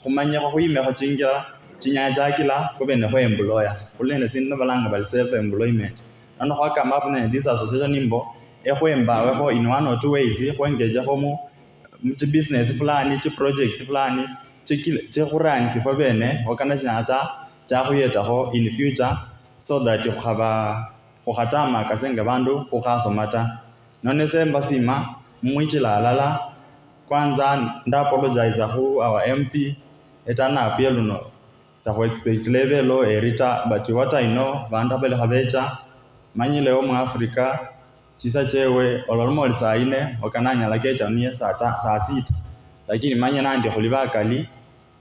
khumanya khuyime khochingira chinyachakila khubene khwe employer khulende sindu balanga bali self employment ano khwakama up ne this association imbo ekhwembawe kho in one or two ways khwengage kho mu business fulani chi projects fulani chikhurani sifo bene okana chinata chakhuyeta kho in future so that khukhatama kasenga bandu khukhasomata none semba sima mwichila alala kwanza apologize khu our MP etana appeal no sa expect level erita but what I know bandu bale khabecha manyile mu Africa chisa chewe ololmo saa 4 okananya lakecha nie saa 6 lakini manya nandi khulibakali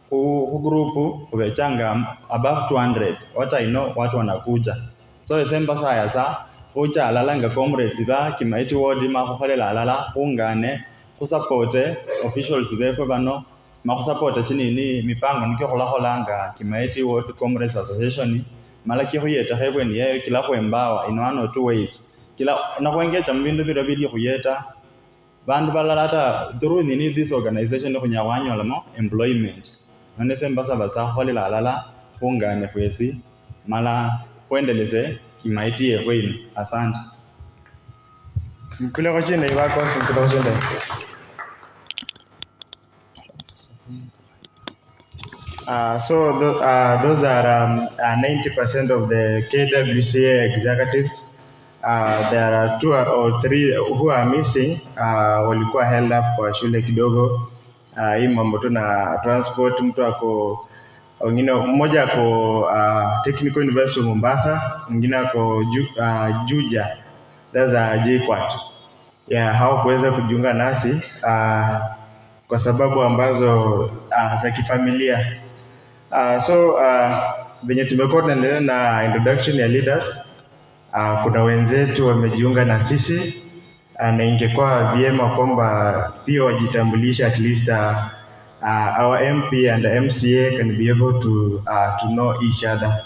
khu group khubechanga above 200 what I know watu wanakuja so esemba saya sa khucha alalanga comrades ba Kimaeti ward makhokholela alala khungane khusupporte officials befwe bano makhusupporta chinini mipango nikyo khulakholanga Kimaeti ward Comrades Association malaki khuyeta khebweni yeyo kila khwembawa in one or two ways kila nakhwengecha mbindu biro bili khuyeta bandu balala ta through nini this organization khunyawanyolamo employment none semba sabasa kholela alala khungane fwesi mala khwendeleze Kimaeti yefwe asante mkule khochinde ibako mkule khochinde. Those are 90% of the KWCA executives. There are 2 or 3 who are missing. Walikuwa held up kwa shule kidogo. Hii mambo tu na transport mtu ako wengine mmoja ako Technical University of Mombasa, mwingine ako Juja. That's JKUAT. Hawakuweza kujiunga nasi kwa sababu ambazo za kifamilia. Venye tumekuwa tunaendelea na introduction ya leaders, kuna wenzetu wamejiunga na sisi na ingekuwa vyema kwamba pia wajitambulisha at least our MP and MCA can be able to know each other.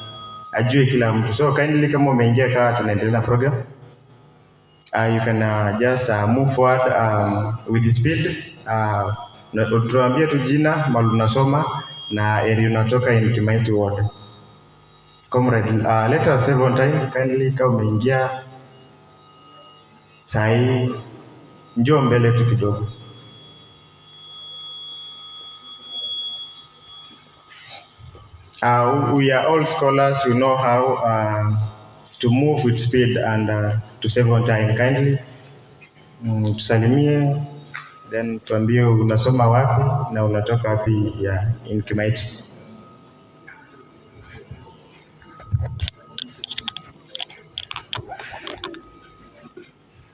Ajue kila mtu. So kindly kama umeingia kama tunaendelea na program, you can just move forward with the speed. Tuambie tu jina, mahali unasoma na area unatoka in Kimaeti ward. Comrade, let us save on time. Kindly kama umeingia sahi njoo mbele tu kidogo. We are all scholars who know how to move with speed and to save on time. Kindly tusalimie, then tuambie unasoma wapi na unatoka wapi in Kimaeti.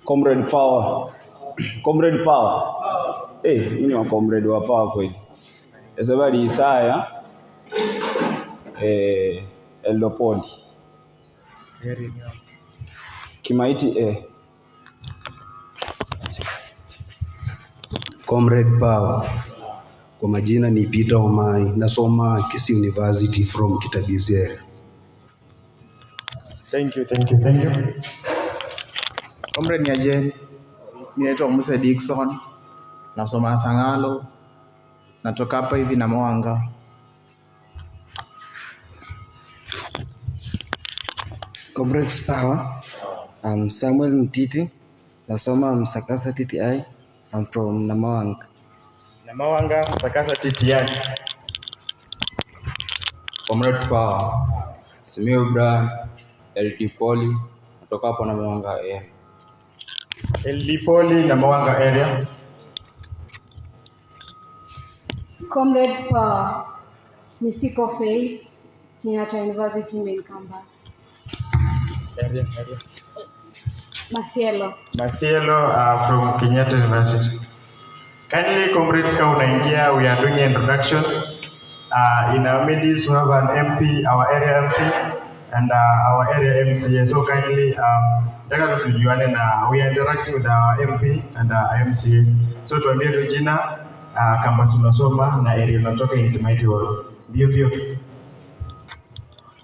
Comrade Power. Comrade Power. Ini wa comrade wa power kweli. Ezabadi Isaya Eldopodi. Kimaeti Comrade Power. Kwa majina ni Peter Omai, nasoma Kisii University from Kitabizi area. Thank you. Comrade Nyaje, ninaitwa Musa Dickson, nasoma Sangalo, natoka hapa hivi na Mwanga. Comrades Power, I'm Samuel Mtiti, nasoma Msakasa TTI, I'm from Namawanga. Namawanga, Msakasa TTI. Comrades Power, Simeo Brand, LD Poly, natoka hapo Namawanga area. LD Poly, Namawanga area. Comrades Power, Misiko Faith, Kenyatta University main campus. Area. Masielo from Kenyatta University. Kindly comrades kama unaingia, we are doing an introduction. In our midst we have an MP, our area MP and our area MCA. So kindly nataka tujuane na we are interacting with our MP and our MCA. So tuambie tu jina, campus unasoma na area unatoka in Kimaeti ward. Bio.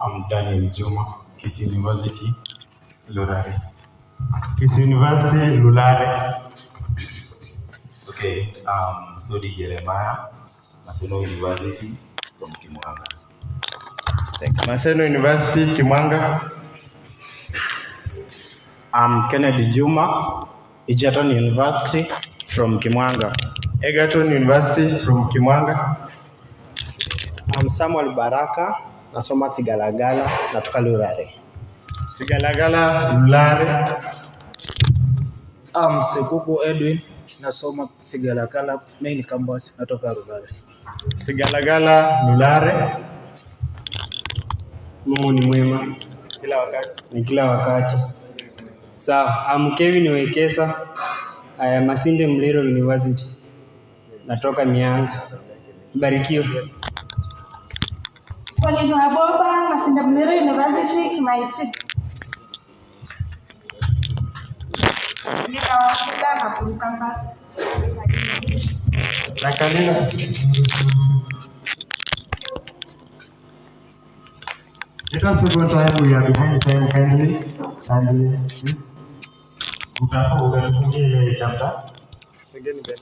I'm Daniel Juma, Kisii University, Lurare. Lulare. Okay, so the Jeremiah, Maseno University from Kimwanga. Maseno University, Kimwanga. I'm Kennedy Juma, Egerton University from Kimwanga. Egerton University from Kimwanga. I'm Samuel Baraka, nasoma Sigalagala, natoka Lurare. Sigalagala, Lurare. I'm Sekuku Edwin, nasoma Sigalagala main campus, natoka Lurare. Sigalagala, Lurare. Mungu ni mwema kila wakati. Ni kila wakati. Sawa, I'm Kevin Wekesa, Masinde Muliro University, natoka Mianga. Barikiwa. Pauline Waboba, Masinde Muliro University, Kimaeti. Nitawasiliana na Pulu campus. Nakalina. Let us go time, we are behind time kindly, and utafungia ile chapter. Sogeni mbele.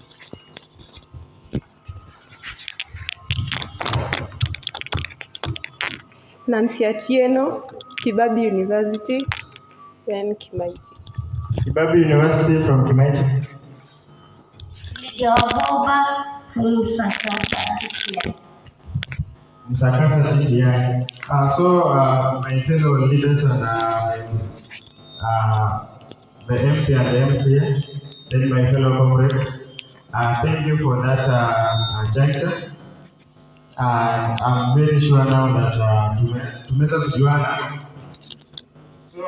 Nancy Atieno, Kibabi University, then Kimaeti. Kibabi University from Kimaeti. Waboba from Sakasa TTI. Sakasa TTI. My fellow leaders and the MP and the MCA, then my fellow comrades, thank you for that juncture. I'm very sure now that tumeweza kujuana. So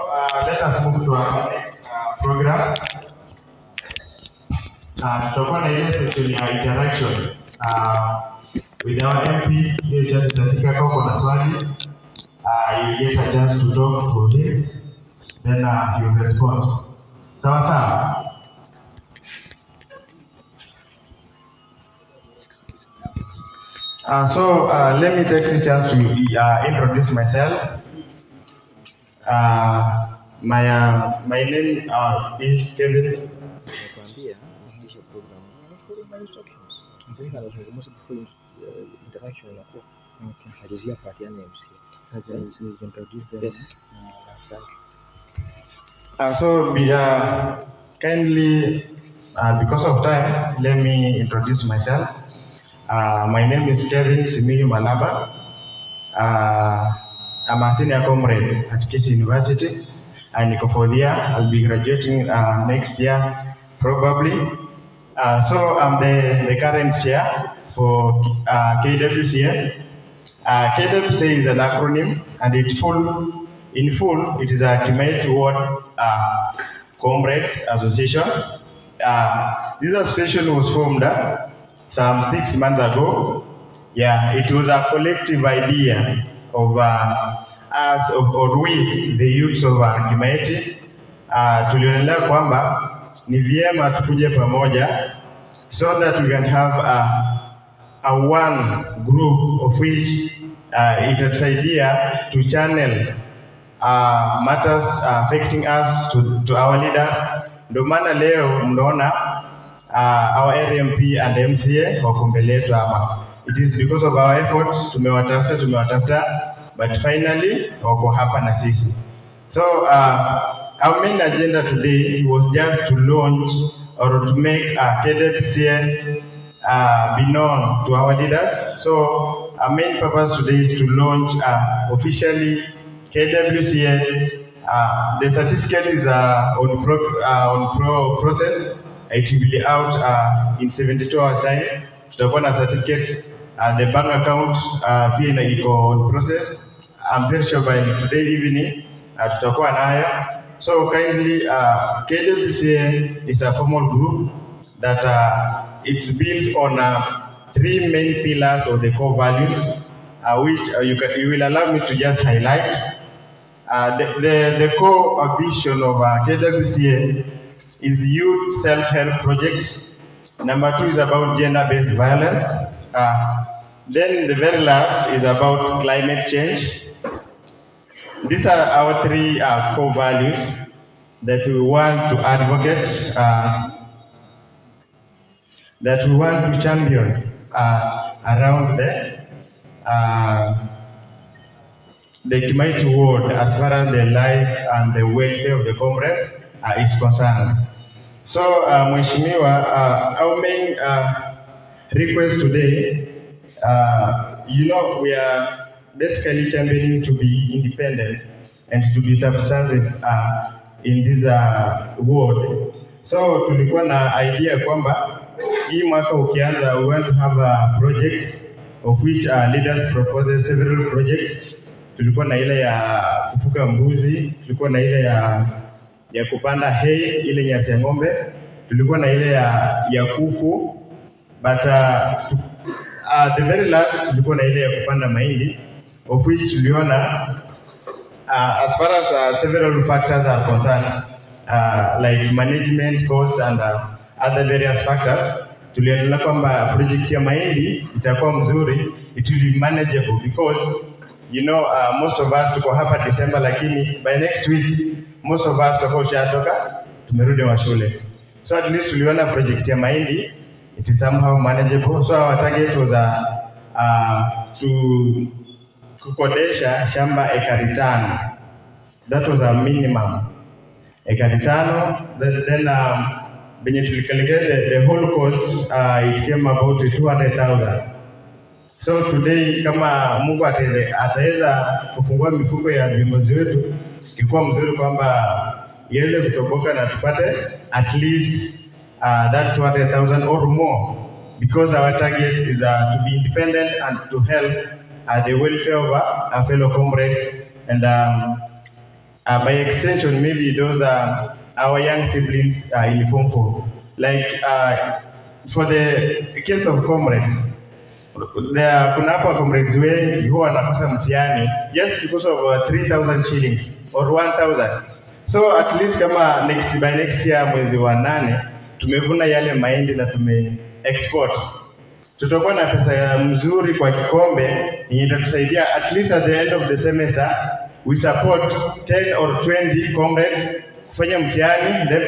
let us move to our next program. Tutakuwa na ile session ya interaction with our MP. Hiyo chance itafika kama kuna swali, you get a chance to talk to him, then you respond. Sawa sawa. Let me take this chance to introduce myself. My name is Kevin. Kindly, because of time, let me introduce myself. My name is Kevin Simiyu Malaba. I'm a senior comrade at Kisi University, and for the year, I'll be graduating next year, probably. So I'm the current chair for KWCA. KWCA is an acronym, and in full, it is a Kimaeti Ward Comrades Association. This association was formed some 6 months ago. Yeah, it was a collective idea of us, or we, the youths of Kimaeti. Tulionelea kwamba ni vyema tukuje pamoja so that we can have a one group of which itatusaidia to channel matters affecting us to our leaders. Ndio maana leo mnaona our RMP and MCA wako mbele yetu hapa. It is because of our efforts tumewatafuta, but finally wako hapa na sisi. So our main agenda today was just to launch or to make KWCA be known to our leaders. So our main purpose today is to launch officially KWCA. The certificate is on process. It will be out in 72 hours time. Tutakuwa na certificate. The bank account pia iko on process. I'm very sure by today evening tutakuwa nayo. So kindly, KWCA is a formal group that it's built on 3 main pillars of the core values, which you will allow me to just highlight. The core vision of KWCA is youth self-help projects. Number 2 is about gender-based violence. Then the very last is about climate change. These are our 3 core values that we want to advocate, that we want to champion around the Kimaeti ward as far as the life and the welfare of the comrade is concerned. So, Mheshimiwa, our main request today, we are basically championing to be independent and to be substantive in this ward. So, tulikuwa na idea kwamba hii mwaka ukianza, we want to have a project of which leaders proposes several projects. Tulikuwa na ile ya kufuga mbuzi, tulikuwa na ile ya kupanda hay, ile nyasi ya ng'ombe, tulikuwa na ile ya kuku, but the very last tulikuwa na ile ya kupanda mahindi, of which tuliona as far as several factors are concerned, like management costs and other various factors, tuliona kwamba project ya mahindi itakuwa mzuri, it will be manageable because most of us tuko hapa December, lakini by next week most of us tutakuwa ushatoka tumerudi mashule. So at least tuliona project ya mahindi it is somehow manageable. So our target was to kukodesha shamba ekari 5. That was a minimum. Ekari 5. Then when you calculate the whole cost, it came about to 200,000. So today kama Mungu ataweza kufungua mifuko ya viongozi wetu, kikuwa mzuri kwamba iweze kutoboka na tupate at least that 200,000 or more, because our target is to be independent and to help the welfare of our fellow comrades, and by extension maybe those our young siblings in Form 4. Like for the case of comrades, kuna hapa comrades wengi huwa wanakosa mtihani just because of 3,000 shillings or 1,000. So at least kama by next year mwezi wa 8 tumevuna yale mahindi na tume export, tutakuwa na pesa mzuri kwa kikombe yenye itatusaidia at least at the end of the semester we support 10 or 20 comrades kufanya mtihani, then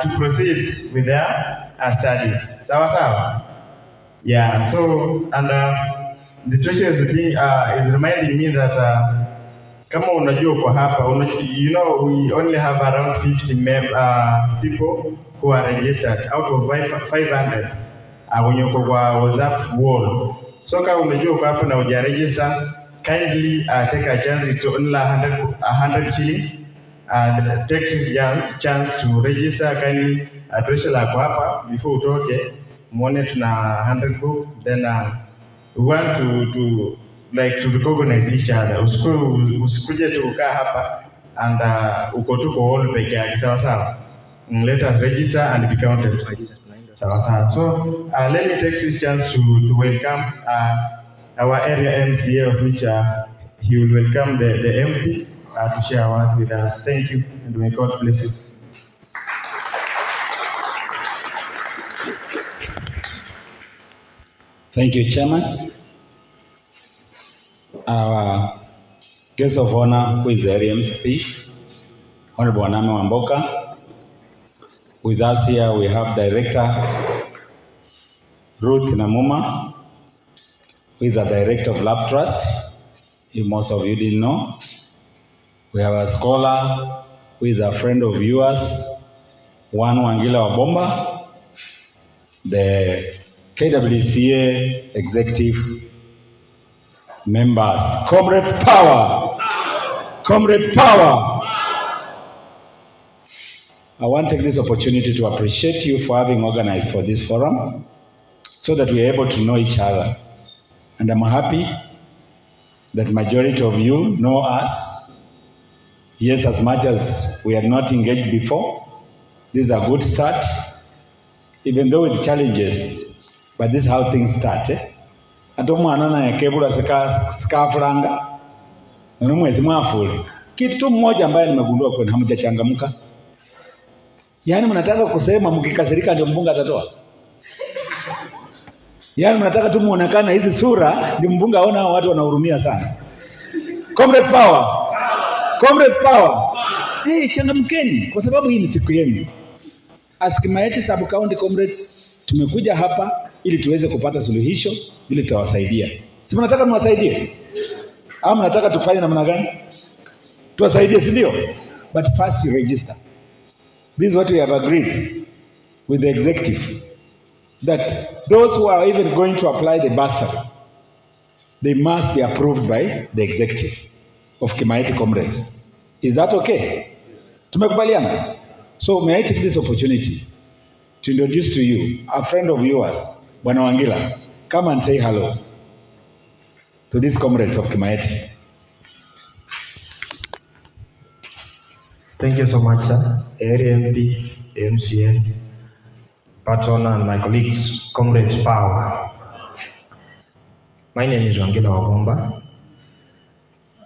to proceed with their studies. Sawa. Yeah, so and the treasurer is reminding me that kama unajua kwa hapa, we only have around 50 people who are registered out of 500 wenye uko kwa WhatsApp wall. So kama unajua kwa hapa na uja register, kindly take a chance to only 100 shillings. Take this chance to register kindly. Treasurer kwa hapa before utoke muone tuna 100 book, then we want to recognize each other. Usikuje tu kukaa hapa and uko tu kwa hall peke yake. Sawa. Let us register and be counted. Sawa. So let me take this chance to welcome our area MCA, of which he will welcome the MP to share a word with us. Thank you, and may God bless you. Thank you, Chairman. Our guest of honor, who is the area MP, Honorable Aname Wamboka. With us here, we have Director Ruth Namuma, who is the Director of Lab Trust, if most of you didn't know. We have a scholar, who is a friend of yours, Juan Wangila Wabomba, the KWCA executive members. Comrades power! Comrades power! I want to take this opportunity to appreciate you for having organized for this forum so that we are able to know each other. And I'm happy that majority of you know us. Yes, as much as we are not engaged before, this is a good start, even though with challenges. But this is how things start. Atomo anana ya kebula skafranga. Na mwezi mwafuli. Kitu mmoja ambaye nimegundua kwa hamjachangamka. Yaani mnataka kusema mkikasirika ndio mbunga atatoa. Yaani mnataka tu muonekane hizi sura ndio mbunga aona watu wanahurumia sana. Comrades power. Comrades power. Hey, changamkeni kwa sababu hii ni siku yenu. As Kimaeti sub county comrades tumekuja hapa ili tuweze kupata suluhisho ili tutawasaidia. Si mnataka niwasaidie? Au mnataka tufanye namna gani? Tuwasaidie, si ndio? But first you register. This is what we have agreed with the executive, that those who are even going to apply the bursary, they must be approved by the executive of Kimaeti Comrades. Is that okay? Tumekubaliana? So may I take this opportunity to introduce to you a friend of yours, Bwana Wangila. Come and say hello to these comrades of Kimaeti. Thank you so much, sir. Area MP, MCA, patron, and my colleagues, Comrades Power. My name is Wangila Wabomba.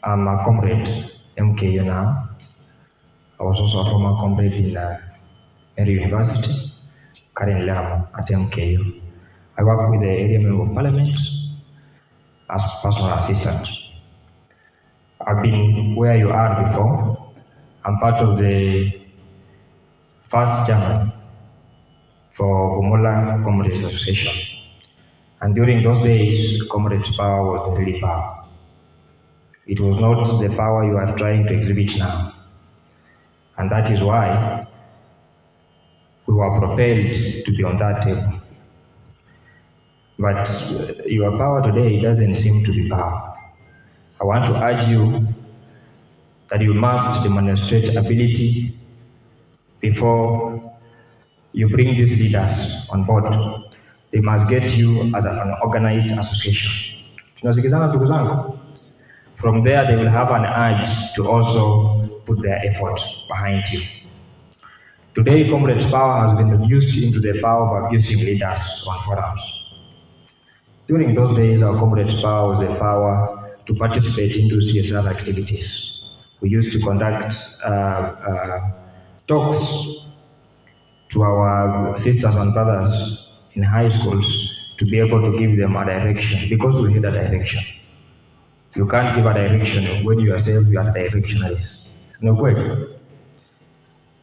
I'm a comrade, MKU now. I was also a former comrade in Mary University. Currently I'm at MKU. I work with the area member of parliament as personal assistant. I've been where you are before. I'm part of the first chairman for Bumula Comrades Association. And during those days, Comrades Power was the real power. It was not the power you are trying to exhibit now. And that is why we were propelled to be on that table. But your power today doesn't seem to be power. I want to urge you that you must demonstrate ability before you bring these leaders on board. They must get you as an organized association. Tunasikizana ndugu zangu? From there, they will have an urge to also put their effort behind you. Today, Comrades Power has been reduced into the power of abusing leaders on forums. During those days, our Comrades Power was the power to participate into CSR activities. We used to conduct talks to our sisters and brothers in high schools to be able to give them a direction, because we need a direction. You can't give a direction when you yourself you are directionless. No kweli.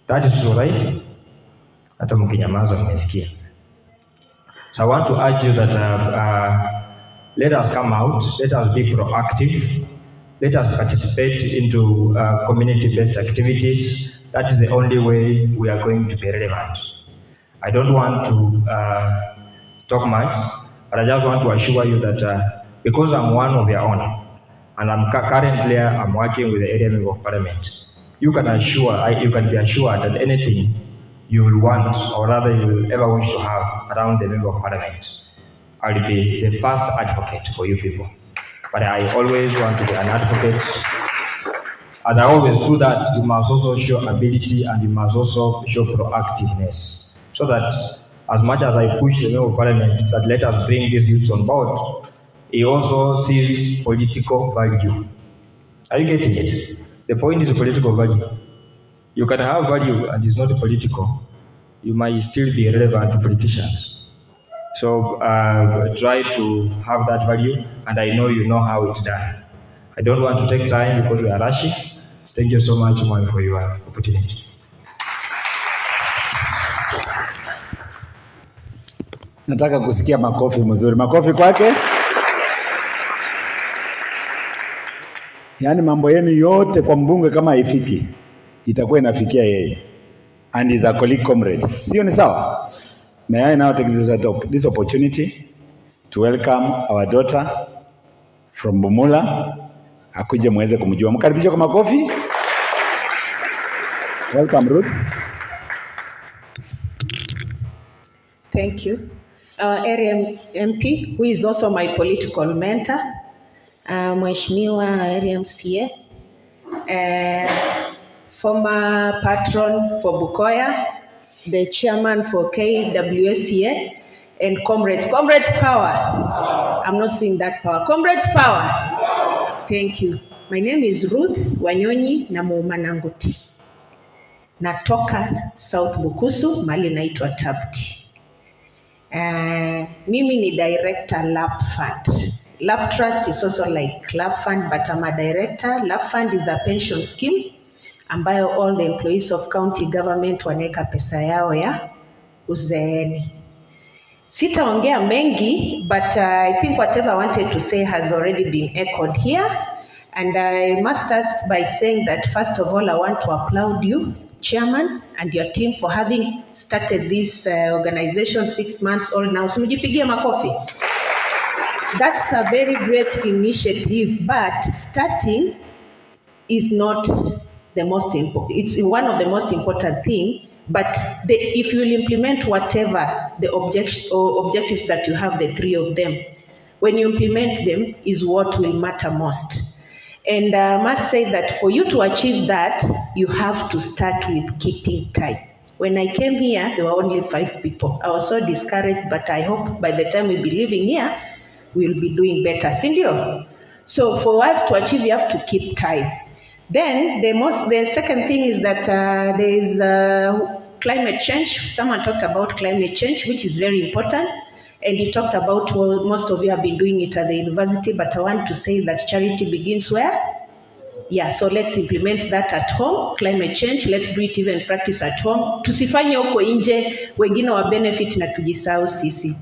That is true, right? Hata mkinyamaza mmesikia. So I want to urge you that let us come out, let us be proactive, let us participate into community-based activities. That is the only way we are going to be relevant. I don't want to talk much, but I just want to assure you that because I'm one of your own, and currently I'm working with the area member of parliament, you can be assured that anything you will want, or rather you will ever wish to have around the member of parliament, I will be the first advocate for you people. But I always want to be an advocate. As I always do that, you must also show ability and you must also show proactiveness. So that as much as I push the member of parliament that let us bring these youths on board, he also sees political value. Are you getting it? The point is political value. You can have value and it's not political. You might still be relevant to politicians. So try to have that value, and I know you know how it's done. I don't want to take time because we are rushing. Thank you so much, Moy, for your opportunity. Nataka kusikia makofi mzuri. Makofi kwake. Yaani mambo yenu yote kwa mbunge kama haifiki, itakuwa inafikia yeye. And is a colleague comrade. Sio ni sawa? May I now take this opportunity to welcome our daughter from Bumula. Akuje muweze kumjua. Mkaribishe kwa makofi. Welcome, Ruth. Thank you. Our area MP, who is also my political mentor, Mheshimiwa area MCA, former patron for Bukoya, the chairman for KWSCA, and Comrades. Comrades Power. I'm not seeing that power. Comrades Power. Thank you. My name is Ruth Wanyonyi Namumananguti. Natoka South Bukusu, mali naitwa Tabti. Mimi ni director LAP Fund. LAP Trust is also like LAP Fund, but I'm a director. LAP Fund is a pension scheme ambayo all the employees of county government waneka pesa yao ya uzeeni. Sitaongea mengi, but I think whatever I wanted to say has already been echoed here. And I must start by saying that first of all, I want to applaud you, Chairman, and your team for having started this organization 6 months old now. Simujipigie makofi. That's a very great initiative, but starting is not the most important. It's one of the most important thing. But if you will implement whatever the objectives that you have, the three of them, when you implement them is what will matter most. And I must say that for you to achieve that, you have to start with keeping time. When I came here, there were only 5 people. I was so discouraged, but I hope by the time we'll be living here, we'll be doing better. Sindio? So for us to achieve, you have to keep time. Then the second thing is that there is climate change. Someone talked about climate change, which is very important. And you talked about, well, most of you have been doing it at the university, but I want to say that charity begins where? Yeah, so let's implement that at home, climate change. Let's do it even practice at home. Tusifanye huko nje, wengine wa benefit na tujisahau sisi.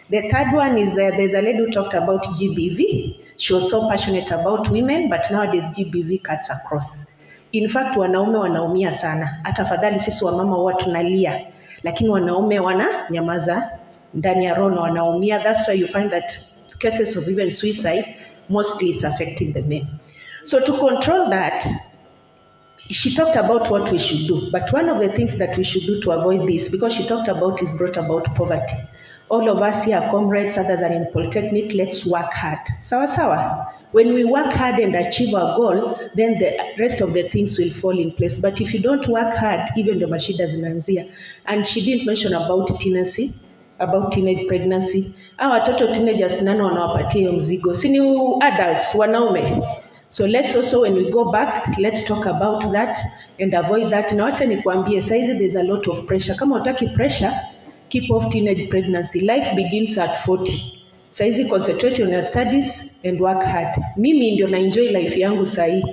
The third one is there's a lady who talked about GBV. She was so passionate about women, but nowadays GBV cuts across. In fact, wanaume wanaumia sana. Hata fadhali sisi wamama huwa tunalia, lakini wanaume wananyamaza ndani ya roho na wanaumia. That's why you find that cases of even suicide mostly is affecting the men. So to control that, she talked about what we should do. But one of the things that we should do to avoid this, because she talked about, is brought about poverty. All of us here are comrades, others are in polytechnic, let's work hard. Sawa sawa. When we work hard and achieve our goal, then the rest of the things will fall in place. But if you don't work hard, even the mashida zinaanzia. And she didn't mention about teenage pregnancy. Watoto teenagers nano wanawapatia hiyo mzigo. Si ni adults, wanaume. So let's also, when we go back, let's talk about that and avoid that. Na wacha nikuambie, saizi there's a lot of pressure. Kama utaki pressure, keep off teenage pregnancy. Life begins at 40. Saizi concentrate on your studies and work hard. Mimi ndio na enjoy life yangu sahi.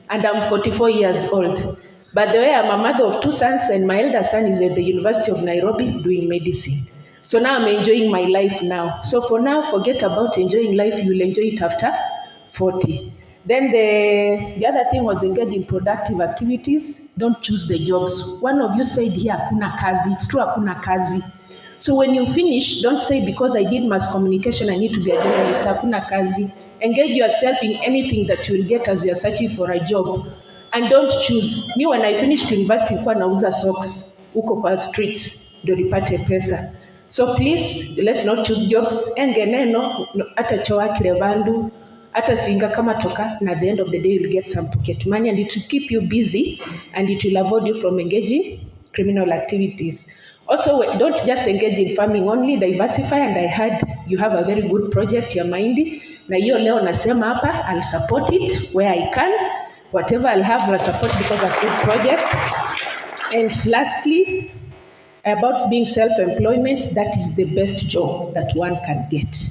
And I'm 44 years old. By the way, I'm a mother of 2 sons and my elder son is at the University of Nairobi doing medicine. So now I'm enjoying my life now. So for now, forget about enjoying life. You will enjoy it after 40. Then the other thing was engage in productive activities. Don't choose the jobs. One of you said here, hakuna kazi. It's true, hakuna kazi. So when you finish, don't say because I did mass communication, I need to be a journalist. Hakuna kazi. Engage yourself in anything that you will get as you're searching for a job. And don't choose. Me, when I finished university, nilikuwa nauza socks huko kwa streets ndio nipate pesa. So please, let's not choose jobs. Engeneno, ata choa kile bandu. Hata singa kama toka, and at the end of the day you'll get some pocket money and it will keep you busy and it will avoid you from engaging criminal activities. Also, don't just engage in farming only, diversify. And I heard you have a very good project ya mahindi. Na hiyo leo nasema hapa, I'll support it where I can. Whatever I'll have, I'll support because of good project. And lastly, about being self-employment, that is the best job that one can get.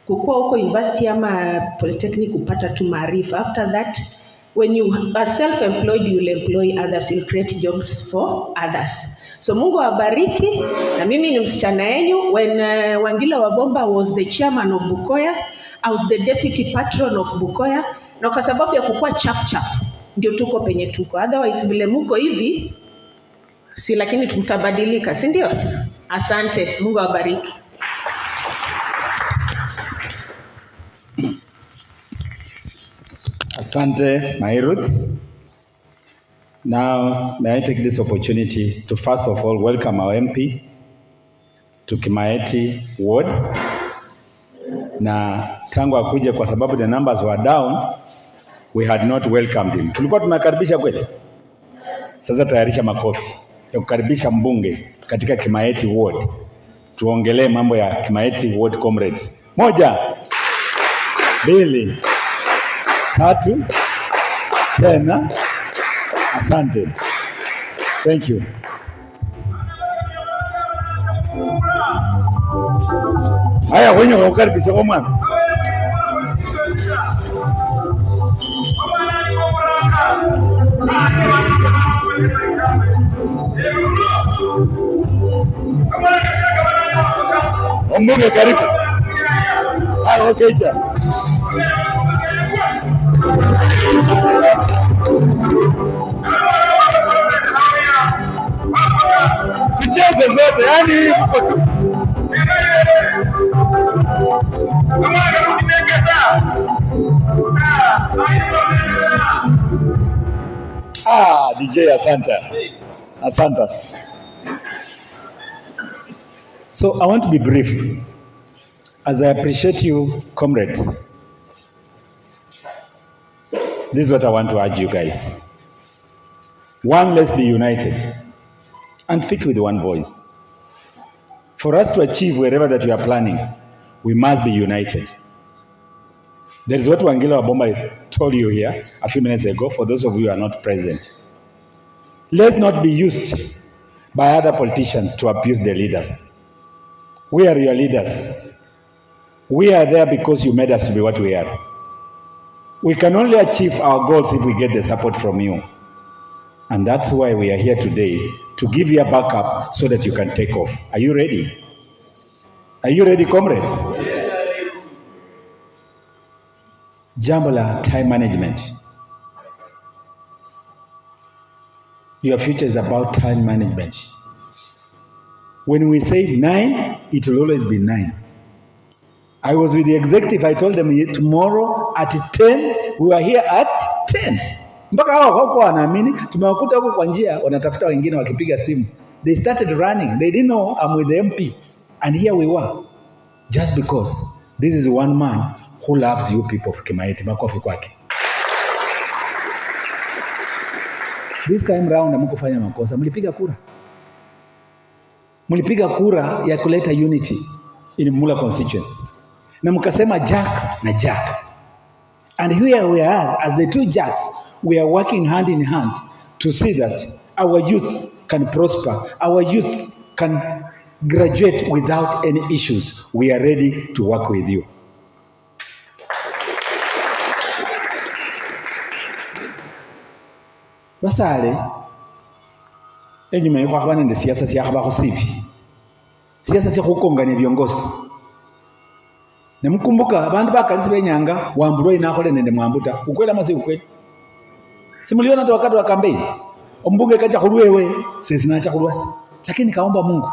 Kukua huko university ama polytechnic kupata tu maarifa. After that, when you are self-employed, you will employ others, you'll create jobs for others. So Mungu awabariki. Na mimi ni msichana yenyu. When Wangila Wabomba was the chairman of Bukoya, I was the deputy patron of Bukoya. Na kwa sababu ya kukua chap ndio tuko penye tuko. Otherwise vile muko hivi, si lakini tutabadilika, si ndio? Asante, Mungu awabariki. Asante, Ruth. Now, may I take this opportunity to first of all welcome our MP to Kimaeti ward. Na tangu akuje kwa sababu the numbers were down, we had not welcomed him. Tulikuwa tunakaribisha kweli? Sasa tayarisha makofi ya kukaribisha mbunge katika Kimaeti ward. Tuongelee mambo ya Kimaeti ward comrades. 1, 2, 3, tena. Asante. Thank you. Haya, wenye wakaribisha kwa mwana. Mbunge karibu. Okay, ja. Tucheze zote, yani mko tu. DJ Asante. Asante. So I want to be brief. As I appreciate you, comrades, this is what I want to urge you guys. One, let's be united and speak with one voice. For us to achieve wherever that we are planning, we must be united. There is what Wangila Wabomba told you here a few minutes ago, for those of you who are not present. Let's not be used by other politicians to abuse the leaders. We are your leaders. We are there because you made us to be what we are. We can only achieve our goals if we get the support from you. And that's why we are here today, to give you a backup so that you can take off. Are you ready? Are you ready, comrades? Yes. Jambo la time management. Your future is about time management. When we say 9, it will always be 9. I was with the executive, I told them tomorrow at 10, we are here at 10. Mpaka hao hawako wanaamini, tumewakuta huko kwa njia wanatafuta wengine wakipiga simu. They started running. They didn't know I'm with the MP. And here we were. Just because this is one man who loves you people of Kimaeti. Makofi kwake. This time round hamkufanya makosa. Mlipiga kura. Mlipiga kura ya kuleta unity in Mula constituency. Na mkasema Jack na Jack. And here we are as the two Jacks. We are working hand in hand to see that our youths can prosper, our youths can graduate without any issues. We are ready to work with you. Basale, enyuma yuko kabana ndi siasa siya kusipi. Siasa siya kukonganya viongozi. Nemkumbuka abantu bakalisi benyanga wambulwa inakole nende mwambuta. Ukweli ama si ukweli? Simuliona hata wakati wa kampeni. Ombunge kacha kulwewe, sisi naacha kulwasi. Lakini kaomba Mungu.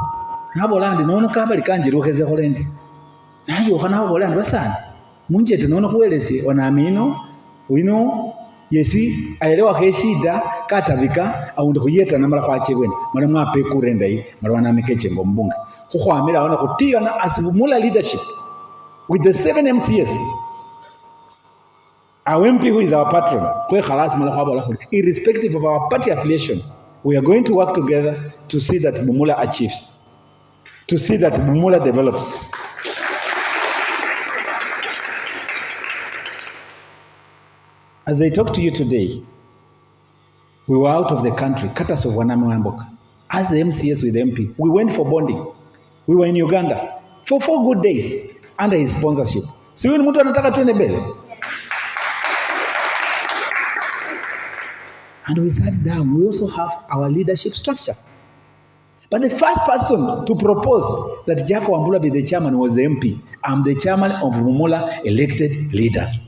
Nabo landi nono kamba likanjiro keze kolendi. Nayo kana abo landi basana. Munjete nono kuwelese wanaamino wino yesi aelewa heshida katabika awunde kuyeta namara kwache bwene. Mara mwape kurenda yi, mara wanamekeche ngombunge. Kukwamira ona kutiya na asibumula leadership with the 7 MCS. Our MP who is our patron, irrespective of our party affiliation, we are going to work together to see that Bumula achieves, to see that Bumula develops. As I talk to you today, we were out of the country, Katas of Waname Wanboka. As the MCS with the MP, we went for bonding. We were in Uganda for 4 good days under his sponsorship. Si huyu mtu anataka tuende mbele. And we sat down. We also have our leadership structure. But the first person to propose that Jack Wambura be the chairman was the MP. I'm the chairman of Mumula elected leaders.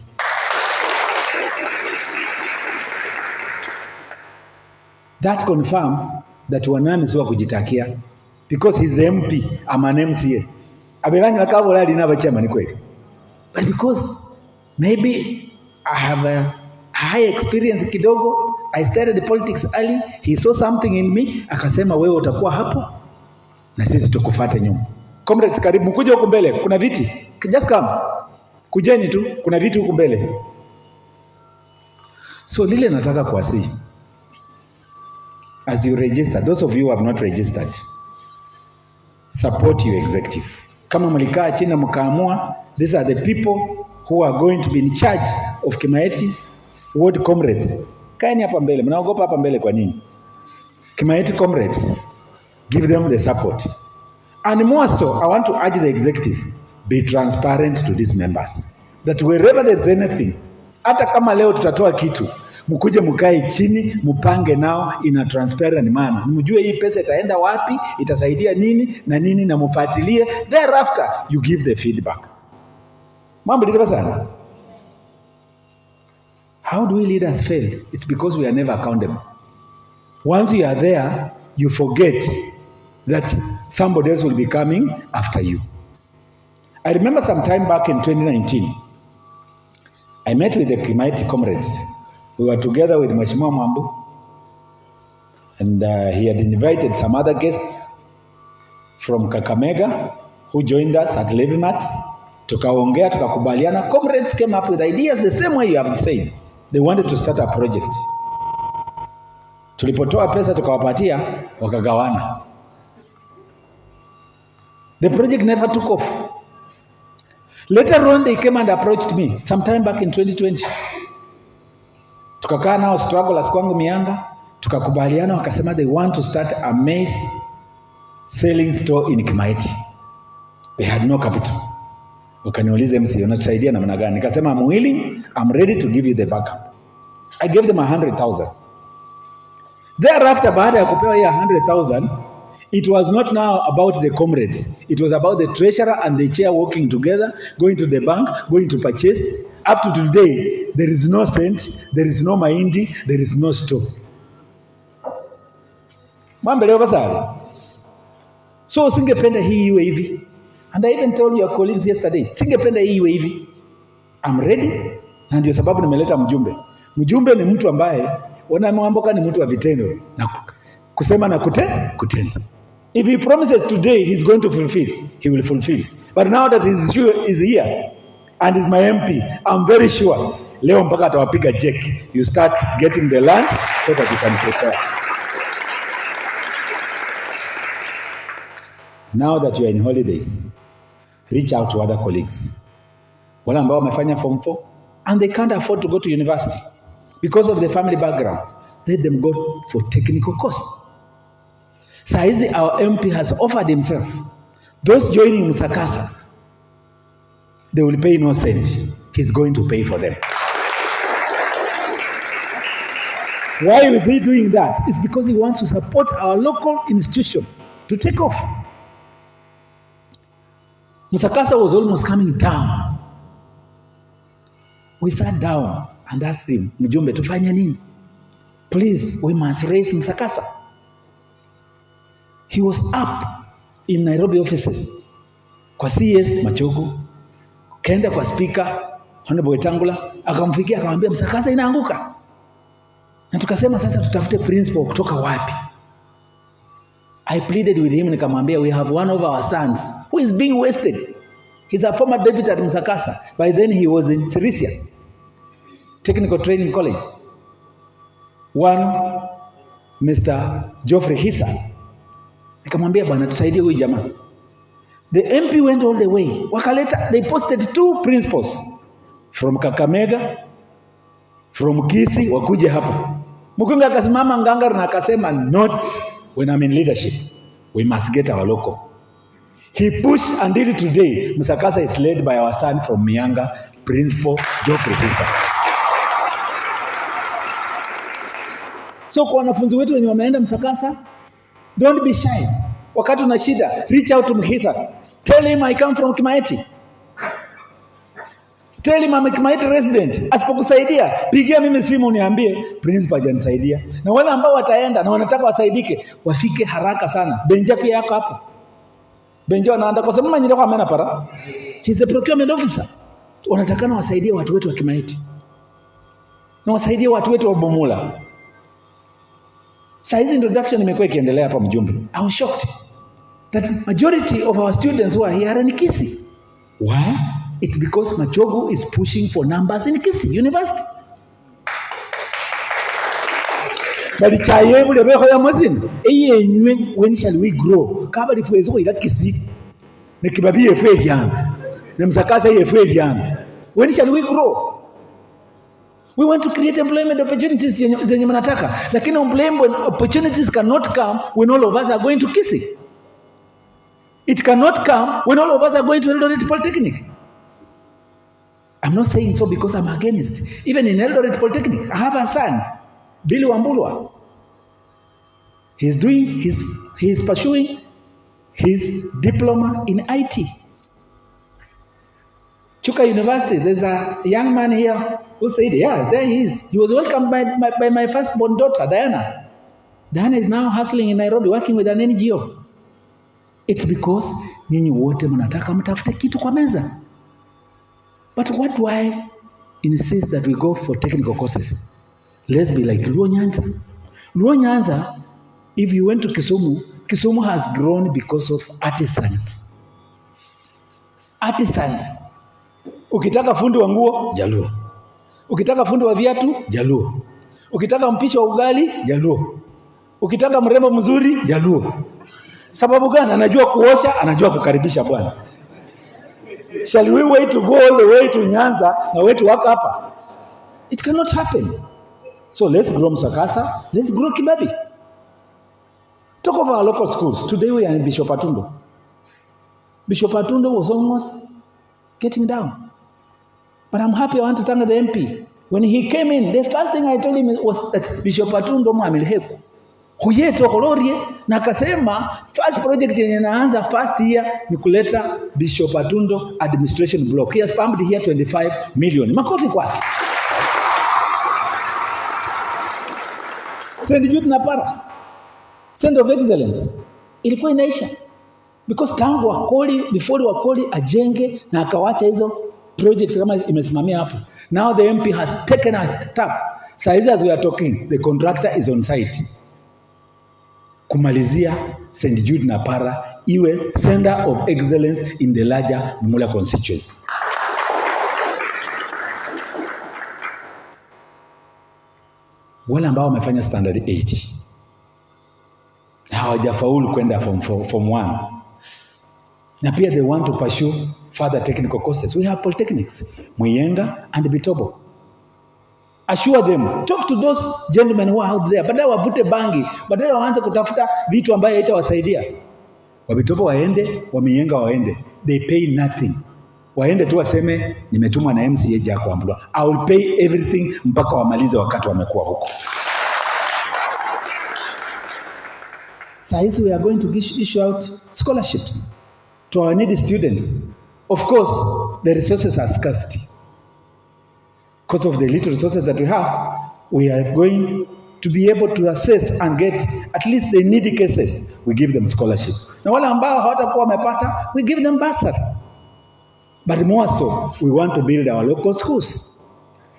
That confirms that Wanami is kujitakia because he's the MP. I'm an MCA. Abelanyi wakabola alina aba chairman kweli. But because maybe I have a high experience kidogo, I started the politics early, he saw something in me, akasema wewe utakuwa hapo na sisi tukufuate nyuma. Comrades, karibu mkuje huko mbele, kuna viti. Just come. Kujeni tu, kuna viti huko mbele. So lile nataka kuwasihi. As you register, those of you who have not registered, support your executive. Kama mlikaa chini mkaamua, these are the people who are going to be in charge of Kimaeti Ward Comrades. Kaeni hapa mbele, mnaogopa hapa mbele kwa nini? Kimaeti Comrades, give them the support. And more so, I want to urge the executive, be transparent to these members. That wherever there's anything, hata kama leo tutatoa kitu, mkuje mkae chini, mpange nao in a transparent manner. Mjue hii pesa itaenda wapi, itasaidia nini na nini, na mfuatilie. Thereafter you give the feedback. Mambo ndivyo sana. How do we leaders fail? It's because we are never accountable. Once you are there, you forget that somebody else will be coming after you. I remember some time back in 2019, I met with the Kimaeti Comrades. We were together with Mheshimiwa Mwambu, and he had invited some other guests from Kakamega who joined us at Levimax. Tukaongea, tukakubaliana. Comrades came up with ideas the same way you have said. They wanted to start a project. Tulipotoa pesa tukawapatia, wakagawana. The project never took off. Later on, they came and approached me sometime back in 2020. Tukakaa nao strugglers kwangu Mianga, tukakubaliana, wakasema they want to start a maize selling store in Kimaeti. They had no capital. Wakaniuliza, MC, unatusaidia namna gani? Nikasema I'm willing, I'm ready to give you the backup. I gave them 100,000. Thereafter, baada ya kupewa hiyo 100,000, it was not now about the comrades. It was about the treasurer and the chair working together, going to the bank, going to purchase. Up to today, there is no cent, there is no mahindi, there is no store. Mambo leo basari. So singependa hii iwe hivi. And I even told your colleagues yesterday, singependa hii iwe hivi. I'm ready. Na ndio sababu nimeleta mjumbe. Mjumbe ni mtu ambaye wanamwamboka ni mtu wa vitendo na kusema na kutenda. If he promises today he's going to fulfill, he will fulfill. But now that he's here and is my MP, I'm very sure leo mpaka atawapiga check. You start getting the land so that you can prepare. Now that you are in holidays, reach out to other colleagues. Wale ambao wamefanya form 4 and they can't afford to go to university because of the family background, let them go for technical course. Saizi our MP has offered himself. Those joining Msakasa, they will pay no cent. He's going to pay for them. Why is he doing that? It's because he wants to support our local institution to take off. Msakasa was almost coming down. We sat down and asked him, Mjumbe, tufanye nini? Please, we must raise Msakasa. He was up in Nairobi offices. Kwa CS Machogu, kaenda kwa speaker Honorable Wetangula, akamfikia akamwambia Msakasa inaanguka. Na tukasema sasa tutafute principal kutoka wapi? I pleaded with him, nikamwambia we have one of our sons who is being wasted. He's a former deputy at Msakasa. By then he was in Sirisia Technical Training College. One, Mr. Geoffrey Hisa. Nikamwambia bwana tusaidie huyu jamaa. The MP went all the way. Wakaleta, they posted 2 principals from Kakamega, from Kisii, wakuje hapa. Mukunga akasimama ngangari na akasema not when I'm in leadership. We must get our local. He pushed until today. Msakasa is led by our son from Mianga, Principal Geoffrey Hisa. So kwa wanafunzi wetu wenye wameenda Msakasa, don't be shy. Wakati una shida, reach out to Mhisa. Tell him I come from Kimaeti. Tell him I'm a Kimaeti resident. Asipokusaidia, pigia mimi simu niambie principal hajanisaidia. Na wale ambao wataenda na wanataka wasaidike, wafike haraka sana. Benja pia yako hapo. Benja anaanda kwa sababu manyira kwa amena para. He's a procurement officer. Wanatakana wasaidie watu wetu wa Kimaeti. Na wasaidie watu wetu wa Bomula. Saizi introduction imekuwa ikiendelea hapa mjumbe. I was shocked that majority of our students who are here are in Kisii. Why? It's because Machogu is pushing for numbers in Kisii University. But chayebu lebeho ya mazin. Eye nywe, when shall we grow? Kabali fuwezo ila Kisii. Nekibabi yefueli yangu. Nemsakasa yefueli yangu. When shall we grow? We want to create employment opportunities zenye mnataka. Lakini employment opportunities cannot come when all of us are going to Kisii. It cannot come when all of us are going to Eldoret Polytechnic. I'm not saying so because I'm against. Even in Eldoret Polytechnic, I have a son, Billy Wambulwa. He's pursuing his diploma in IT. Chuka University, there's a young man here who said, yeah, there he is. He was welcomed by my firstborn daughter, Diana. Diana is now hustling in Nairobi, working with an NGO. It's because nyinyi wote mnataka mtafute kitu kwa meza. But what do I insist that we go for technical courses? Let's be like Luo Nyanza. Luo Nyanza, if you went to Kisumu, Kisumu has grown because of artisans. Artisans. Ukitaka fundi wa nguo, Jaluo. Ukitaka fundi wa viatu, Jaluo. Ukitaka mpishi wa ugali, Jaluo. Ukitaka mrembo mzuri, Jaluo. Sababu gani? Anajua kuosha, anajua kukaribisha bwana. Shall we wait to go all the way to Nyanza na wait to work hapa? It cannot happen. So let's grow Msakasa, let's grow Kibabi. Talk of our local schools. Today we are in Bishop Atundo. Bishop Atundo was almost getting down. But I'm happy. I want to thank the MP. When he came in, the first thing I told him was that Bishop Atundo mwamilheku. Huyeto kolorie na akasema first project yenye naanza first year ni kuleta Bishop Atundo administration block. He has pumped here 25 million. Makofi kwake. St. Jude Napara, Center of Excellence, ilikuwa inaisha. Because tangu Wakoli, before Wakoli ajenge na akawacha hizo project kama imesimamia hapo. Now the MP has taken a tap. Saizi as we are talking, the contractor is on site. Kumalizia St. Jude Napara iwe Center of Excellence in the larger Mula constituency. Wale ambao wamefanya standard 8 hawajafaulu kwenda form 1 na pia they want to pursue further technical courses. We have polytechnics, Muyenga and Bitobo. Assure them, talk to those gentlemen who are out there. Badala wavute bangi, badala waanze kutafuta vitu ambayo haitawasaidia. Wabitobo waende, Wamiyenga waende. They pay nothing. Waende tu waseme nimetumwa na MCA Jaco Ambulwa. I will pay everything mpaka wamalize wakati wamekuwa huko. Saizi we are going to issue out scholarships to our needy students. Of course, the resources are scarcity. Because of the little resources that we have, we are going to be able to assess and get at least the needy cases. We give them scholarship. Na wale ambao hawatakuwa wamepata, we give them bursary. But more so, we want to build our local schools.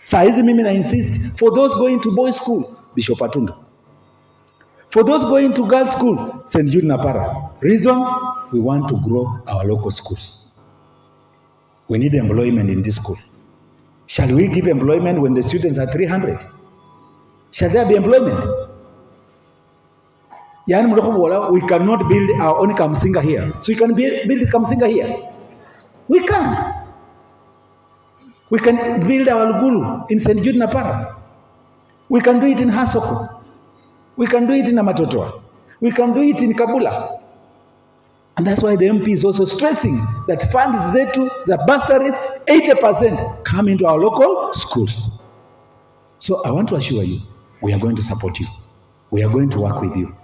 Saizi mimi na insist, for those going to boys' school, Bishop Atundo. For those going to girls' school, St. Jude Napara. Reason, we want to grow our local schools. We need employment in this school. Shall we give employment when the students are 300? Shall there be employment? We cannot build our own Kamsinga here. So we can build Kamsinga here. We can. We can build our Luguru in St. Jude Napara. We can do it in Hasoko. We can do it in Amatotoa. We can do it in Kabula. And that's why the MP is also stressing that funds zetu, the bursaries, 80% come into our local schools. So I want to assure you, we are going to support you. We are going to work with you.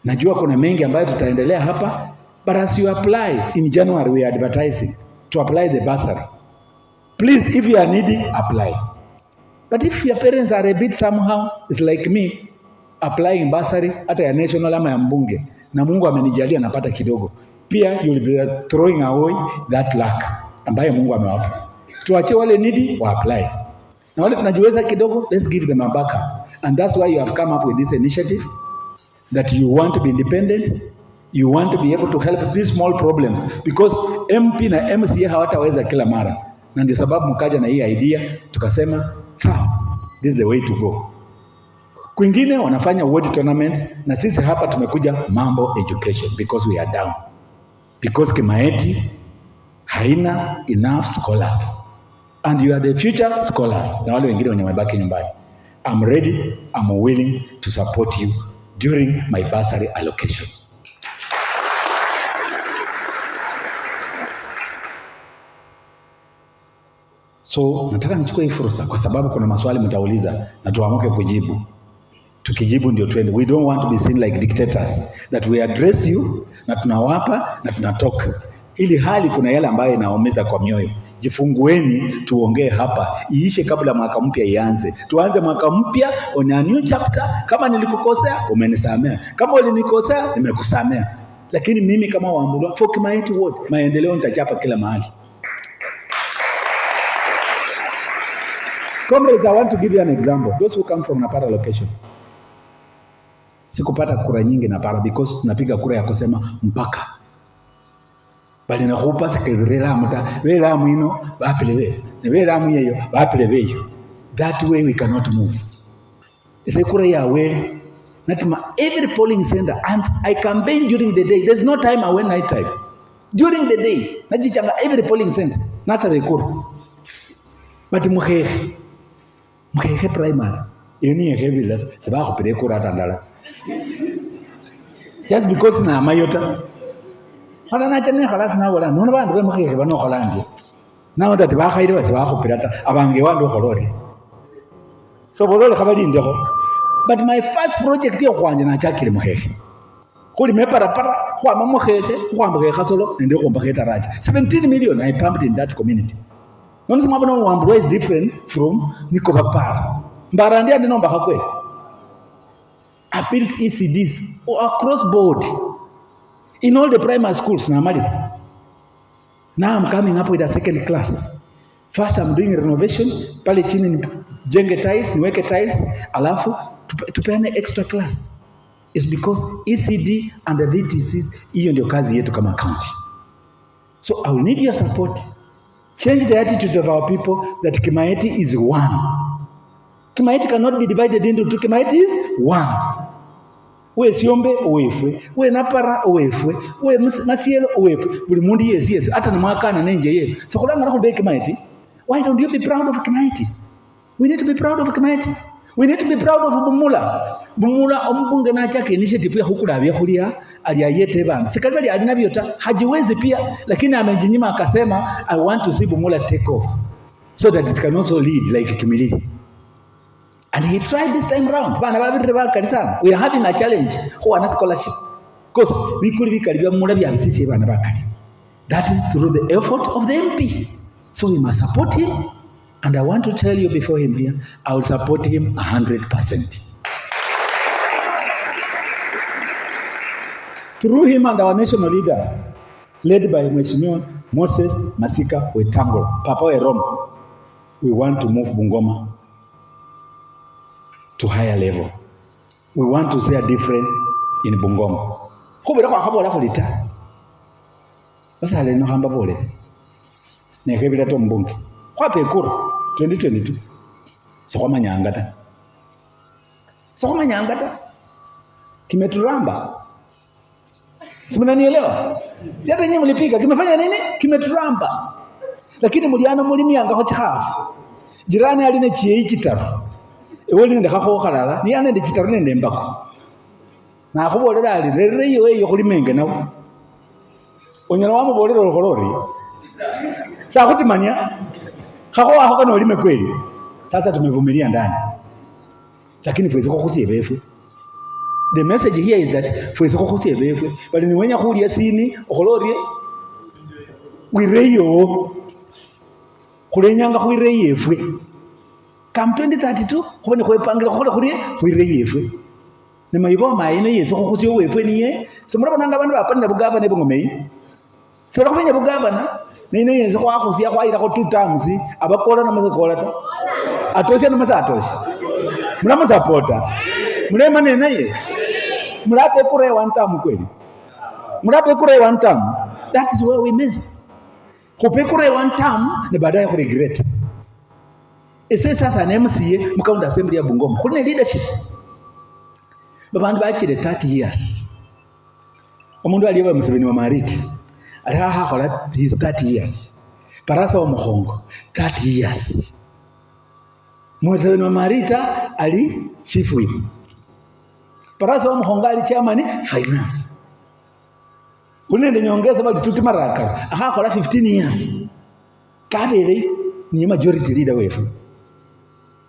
Najua kuna mengi ambayo tutaendelea hapa, but as you apply, in January we are advertising to apply the bursary. Please, if you are needy, apply. But if your parents are a bit somehow, it's like me, applying bursary hata ya national ama ya mbunge, na Mungu amenijalia napata kidogo, pia you will be throwing away that luck ambayo Mungu amewapa. Tuache wale needy wa apply, na wale tunajiweza kidogo, let's give them a backup. And that's why you have come up with this initiative, that you want to be independent, you want to be able to help these small problems, because MP na MCA hawataweza kila mara, na ndio sababu mkaja na hii idea, tukasema sawa, this is the way to go. Kwingine wanafanya word tournaments, na sisi hapa tumekuja mambo education, because we are down, because Kimaeti haina enough scholars, and you are the future scholars, na wale wengine wenye wamebaki nyumbani. I'm ready, I'm willing to support you during my bursary allocations. So nataka nichukue hii fursa kwa sababu kuna maswali mtauliza na tuamuke kujibu. Tukijibu ndio twende. We don't want to be seen like dictators, that we address you na tunawapa na tunatoka. Ili hali kuna yale ambayo inaumiza kwa mioyo. Jifungueni tuongee hapa, iishe kabla mwaka mpya ianze. Tuanze mwaka mpya on a new chapter. Kama nilikukosea umenisamea, kama ulinikosea nimekusamea. Lakini mimi kama Wambulu for Kimaeti ward, maendeleo nitachapa kila mahali. Comrades, I want to give you an example. Those who come from Napara location. Sikupata kura nyingi Napara because tunapiga kura ya kusema mpaka. Bali na kupa sekebirela muta, wela muino, bapelewe. Wela muyeyo, bapelewe. That way we cannot move. Ise kura ya wele. Natima every polling center, and I campaign during the day. There's no time away night time. During the day, najichanga every polling center. Nasa wekura. But muhehe primary. Yoni ya heavy letter. Seba kupele kura tandala. Just because na mayota. Hala na chane khalas na wala. Nono bandu be muhehe bano kholandi. Now that ba khaire ba seba kupele ta abange wando kholore. So bolole khabali ndeko. But my first project yo kwanje na chakile muhehe. Kuli mepara para kwa mamuhehe kwa muhehe kasolo nende ko mbaketa raja. 17 million I pumped in that community. Nono smabano Wambulu is different from niko bapara. Mbarandi andi nomba kakwe. I built ECDs across board in all the primary schools na mali. Now I'm coming up with a second class. First I'm doing renovation, pale chini jenge tiles, niweke tiles, alafu tupeane extra class. It's because ECD and the VTCs hiyo ndio kazi yetu kama county. So I will need your support. Change the attitude of our people that Kimaeti is one. Kimaeti cannot be divided into two. Kimaeti is one. We Siombe uwefwe, we Napara uwefwe, we Masielo uwefwe. Buli mundu yes. Hata na mwakana nenje ye. So kulanga na kubeki Kimaeti. Why don't you be proud of Kimaeti? We need to be proud of Kimaeti. We need to be proud of Bumula. Bumula ombunge na chake initiative ya hukula vya kulia aliyayete bana. Serikali alinavyota hajiwezi pia, lakini amejinyima akasema I want to see Bumula take off so that it can also lead like Kimilili. And he tried this time round. Bana babiri bakali. We are having a challenge for a scholarship. Because we could be karibia Bumula bya bisisi bana bakali. That is through the effort of the MP. So we must support him. And I want to tell you before him here, I will support him 100%. Through him and our national leaders, led by Mheshimiwa Moses Masika Wetangula, Papa Erom, we want to move Bungoma to higher level. We want to see a difference in Bungoma. Kubera kwa kabo la kulita. Basa ale no hamba bole. Ne kebila to mbunge. Kwa pekuru 2022. Sokoma nyangata. Kimeturamba. Simnanielewa? Si hata nyinyi mlipiga kimefanya nini? Kimeturamba. Lakini muliana mulimianga ho chafu. Jirani aline chiye chitaru. Ewoli ndeka ko khalala ni ane chitaru nende mbako. Na akubolera ali rere yo kulimenge nawo. Onyala wamubolera olorori. Sa kutimanya. Kako aho kana ulime kweli. Sasa tumevumilia ndani. Lakini fweze kokusiye befu. The message here is that fweze kokusiye befu. Bali ni wenya kulia sini okolorie. Wireyo. Kulenyanga kuireye fwe. Kam 2032 kubone kwepangira kokola kurie kuireye fwe. Ne mayibo mayine yeso kokusiye wefwe niye. So murabona ngabantu bapanira bugaba ne bongomei. So bakumenya bugaba na nine yenze kwa kusiya kwa ira ko 2 times abakola na mazakola ta atosha na masa atosha muna supporta mune mane naye murape kure one time kweli murape kure one time. That is where we miss. Kupe kure one time ne baadaye ku regret. Ese sasa na MCA mu county assembly ya Bungoma kune leadership babandu bachire 30 years omundu aliyewa Museveni wa Mariti Araha kola his 30 years. Parasa wa Muhongo 30 years. Museveni wa Marita ali chief whip. Parasa wa Muhongo ali chairman finance. Kunende nyongeza bali tuti maraka. Aha kola 15 years. Kabele niye majority leader wefu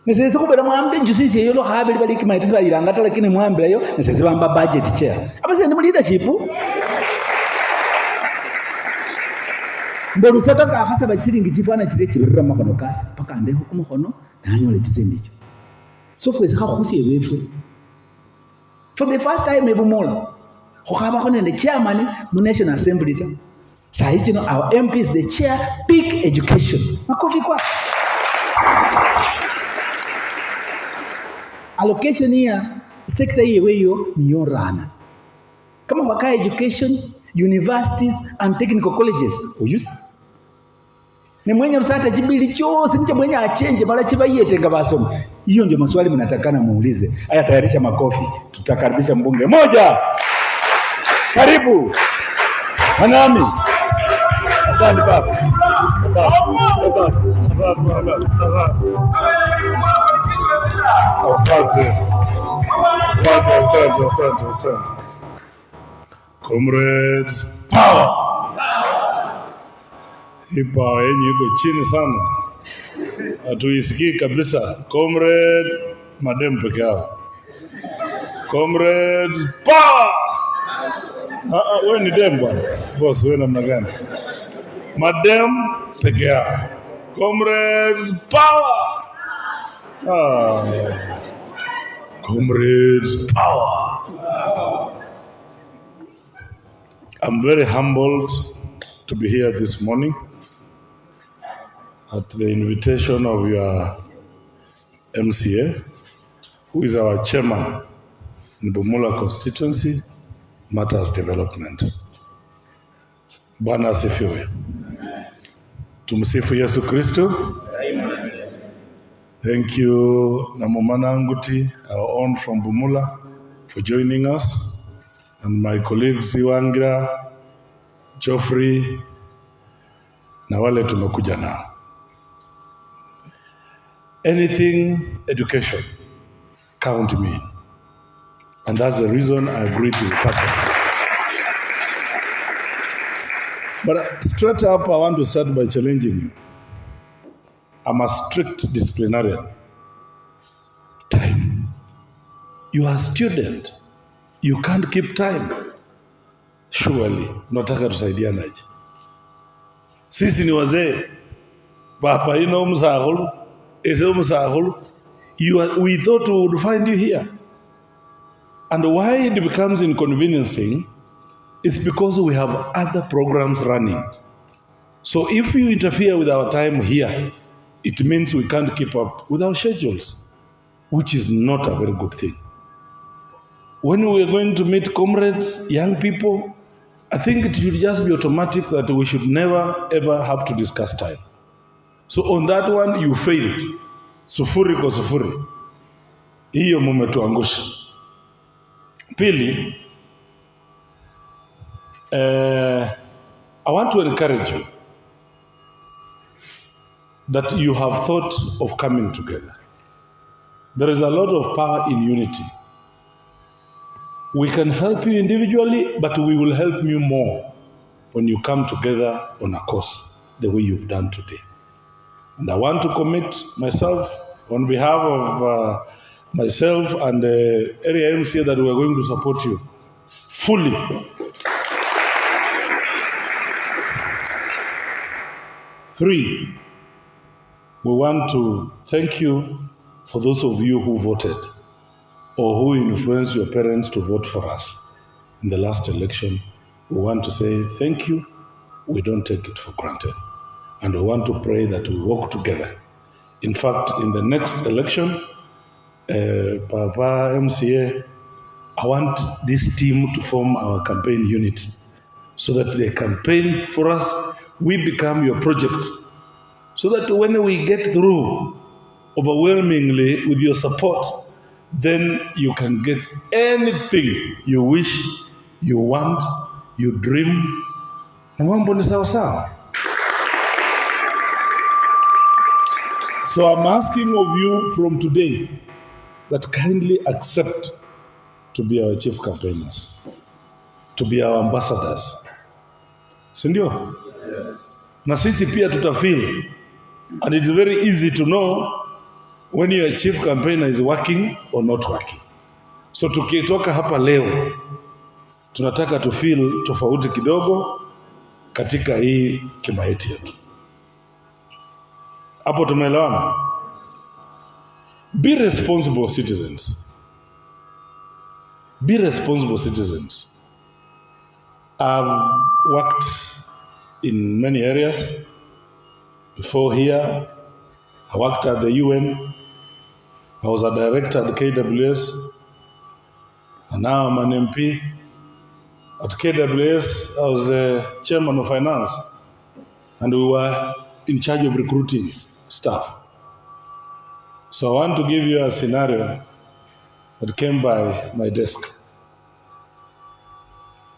nesese kubera mwambe jusisi yelo habeli bali Kimaeti bayiranga lakini mwambe yo nesese bamba budget chair abase ndi leadership ndo rusaka ka hasa bachiringi jifana chire chibirira makono kasa paka ndeho kumukono nanyole chizendicho so fweze ka khusi yebefu for the first time ebumula khokaba khone the chairman mu National Assembly ta sahi our MP is the chair peak education makofi kwa allocation ya sector hiyo ni yorana kama waka education universities and technical colleges uyusi ni mwenye msata jibili chose nje mwenye achange mara chiba yetenga basomo hiyo ndio maswali mnatakana muulize haya tayarisha makofi tutakaribisha mbunge moja karibu Manami asante baba asante Comrades power hii power yenyu iko chini sana hatuisikii kabisa Comrade madem peke yao Comrades power wewe ni dem bwana boss wewe namna gani madem peke yao Comrades power Comrades power. I'm very humbled to be here this morning at the invitation of your MCA, who is our chairman in Bumula constituency, Matters Development. Bwana asifiwe. Tumsifu Yesu Kristo. Thank you, Namomana Anguti, our own from Bumula, for joining us, and my colleagues Iwangira, Geoffrey, na wale tumekuja nao. Anything education, count me in. And that's the reason I agreed to partner. But straight up, I want to start by challenging you. I'm a strict disciplinarian. Time. You are a student. You can't keep time. Surely, nataka tusaidianaje. Sisi ni wazee. Papa ino msahulu. Ese msahulu. We thought we would find you here. And why it becomes inconveniencing is because we have other programs running. So if you interfere with our time here, it means we can't keep up with our schedules, which is not a very good thing. When we are going to meet comrades, young people, I think it should just be automatic that we should never ever have to discuss time. So on that one, you failed. Sufuri kwa sufuri. Hiyo mumetuangusha. Pili, I want to encourage you that you have thought of coming together. There is a lot of power in unity. We can help you individually, but we will help you more when you come together on a cause, the way you've done today. And I want to commit myself on behalf of myself and the area MCA that we are going to support you fully. Three, we want to thank you for those of you who voted or who influenced your parents to vote for us in the last election. We want to say thank you. We don't take it for granted. And we want to pray that we work together. In fact, in the next election, Papa MCA, I want this team to form our campaign unit so that they campaign for us. We become your project so that when we get through overwhelmingly with your support, then you can get anything you wish, you want, you dream. Na mambo ni sawa sawa. So I'm asking of you from today that kindly accept to be our chief campaigners, to be our ambassadors. Sindio? Yes. Na sisi pia tutafeel And it's very easy to know when your chief campaigner is working or not working. So tukitoka hapa leo, tunataka to feel tofauti kidogo katika hii Kimaeti yetu. Hapo tumeelewana? Be responsible citizens. Be responsible citizens. I've worked in many areas. Before here, I worked at the UN. I was a director at KWS. And now I'm an MP. At KWS, I was a chairman of finance. And we were in charge of recruiting staff. So I want to give you a scenario that came by my desk.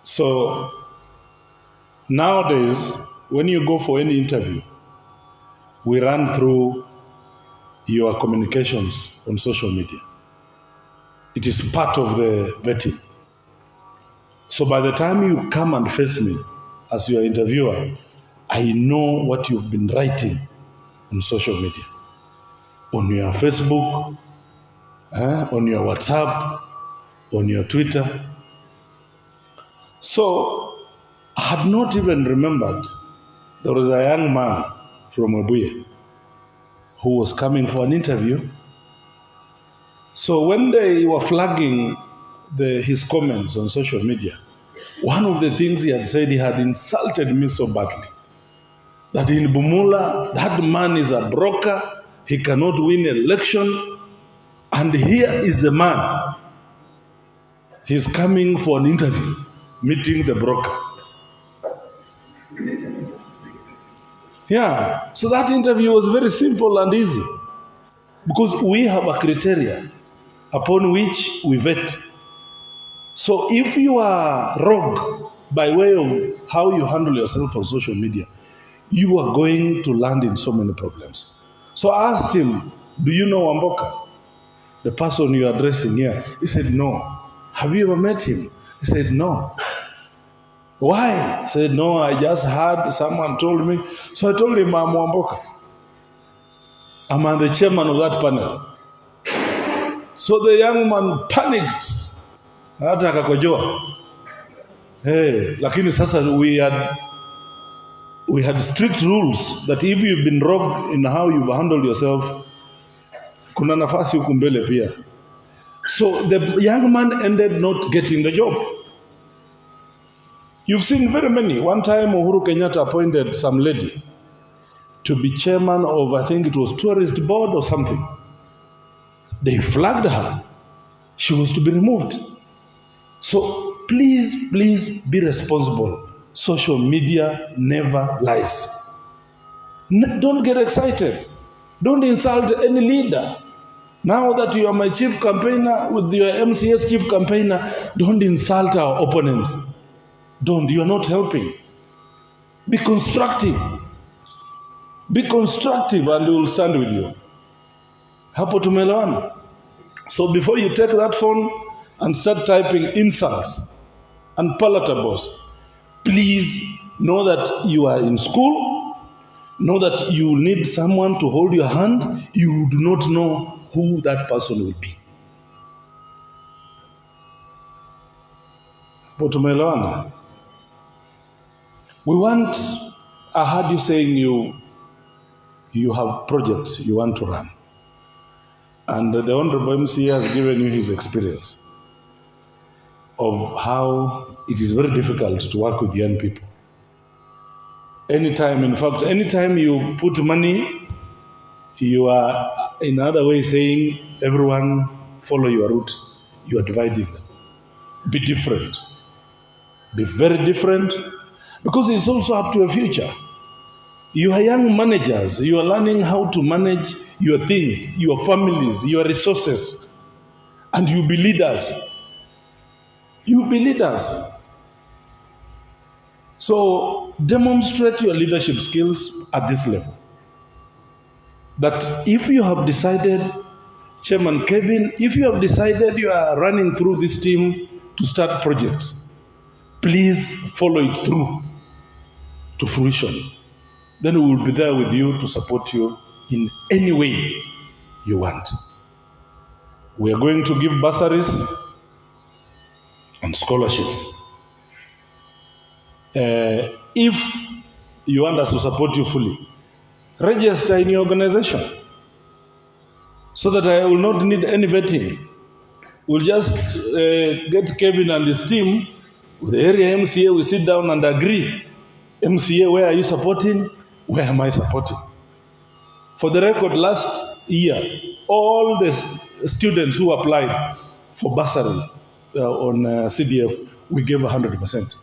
So nowadays, when you go for any interview, we run through your communications on social media. It is part of the vetting. So by the time you come and face me as your interviewer, I know what you've been writing on social media. On your Facebook, on your WhatsApp, on your Twitter. So I had not even remembered there was a young man from Webuye who was coming for an interview. So when they were flagging his comments on social media, one of the things he had said, he had insulted me so badly that in Bumula, that man is a broker, he cannot win an election, and here is the man. He's coming for an interview, meeting the broker. Yeah, so that interview was very simple and easy because we have a criteria upon which we vet. So if you are rogue by way of how you handle yourself on social media, you are going to land in so many problems. So I asked him, do you know Wamboka, the person you are addressing here? He said, no. Have you ever met him? He said, no. Why? He said, no, I just heard someone told me. So I told him, I'm Wamboka. I'm the chairman of that panel. So the young man panicked. Hata akakojoa. Hey, lakini sasa we had strict rules that if you've been rogue in how you've handled yourself, kuna nafasi huku mbele pia. So the young man ended not getting the job. You've seen very many. One time Uhuru Kenyatta appointed some lady to be chairman of, I think it was tourist board or something. They flagged her. She was to be removed. So please, please be responsible. Social media never lies. Don't get excited. Don't insult any leader. Now that you are my chief campaigner, with your MCS chief campaigner, don't insult our opponents. Don't. You are not helping. Be constructive. Be constructive and we will stand with you. Hapo tumeelewana? So before you take that phone and start typing insults and palatables, please know that you are in school, know that you need someone to hold your hand. You do not know who that person will be. Hapo tumeelewana? I heard you saying you have projects you want to run. And the Honorable MC has given you his experience of how it is very difficult to work with young people. Anytime you put money, you are in other way saying, everyone follow your route. You are dividing them. Be different. Be very different, because it's also up to a future. You are young managers. You are learning how to manage your things, your families, your resources. And you be leaders. You be leaders. So demonstrate your leadership skills at this level. That if you have decided, Chairman Kevin, if you have decided you are running through this team to start projects, please follow it through to fruition. then we will be there with you to support you in any way you want. We are going to give bursaries and scholarships. If you want us to support you fully, register in your organization so that I will not need any vetting. We'll just get Kevin and his team with the area MCA. We sit down and agree. MCA, where are you supporting? Where am I supporting? For the record, last year, all the students who applied for bursary on CDF, we gave 100%.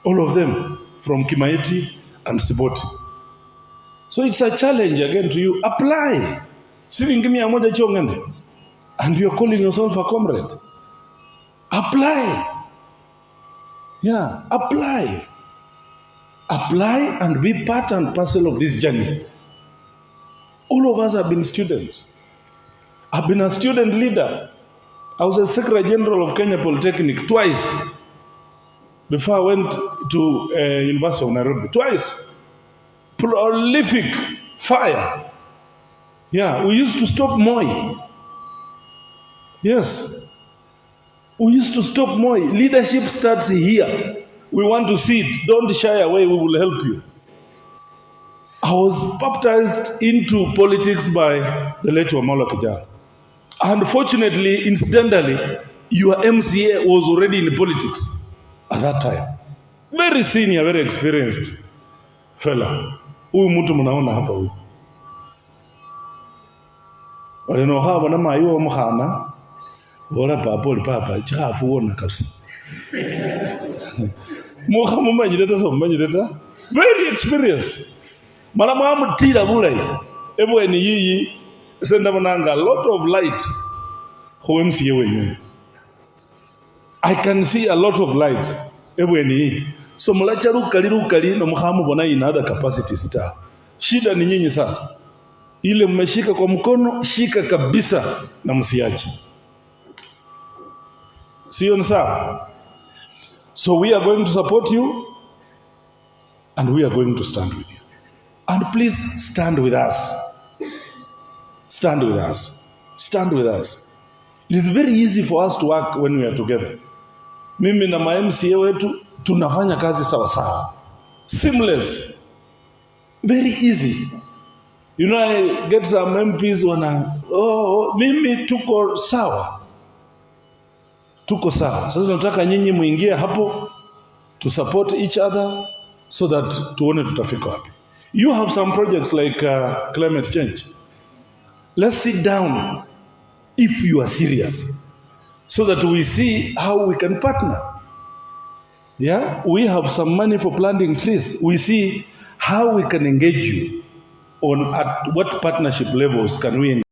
All of them from Kimaeti and Siboti. So it's a challenge again to you. Apply. And you're calling yourself a comrade. Apply. Yeah, apply. Apply and be part and parcel of this journey. All of us have been students. I've been a student leader. I was a Secretary General of Kenya Polytechnic twice before I went to University of Nairobi. Twice. Prolific fire. Yeah, we used to stop Moi. Yes. We used to stop Moi. Leadership starts here. We want to see it. Don't shy away. We will help you. I was baptized into politics by the late Wamala Kijana. Unfortunately, incidentally, your MCA was already in politics at that time. Very senior, very experienced fella. Huyu mtu mnaona hapa huyu. Walinoha wana mayo mkhana. Wala papa papa chafu wona kabisa. Mukha mumanyireta so mumanyireta. Very experienced. Mala mwamutira bulai. Ebweni yiyi senda mananga a lot of light for MCA wenyewe. I can see a lot of light ebweni yiyi. So mulacha lukali no mukhamu bona in other capacities ta. Shida ni nyinyi sasa. Ile mmeshika kwa mkono, shika kabisa na msiache. Sio sawa? So we are going to support you and we are going to stand with you. And please stand with us. Stand with us. Stand with us. It is very easy for us to work when we are together. Mimi na MCA wetu tunafanya kazi sawa sawa. Seamless. Very easy. You know, I get some MPs mimi tuko sawa. Tuko sawa. Sasa tunataka nyinyi muingie hapo to support each other so that tuone tutafika wapi. You have some projects like climate change. Let's sit down if you are serious so that we see how we can partner. Yeah, we have some money for planting trees. We see how we can engage you on at what partnership levels can we engage.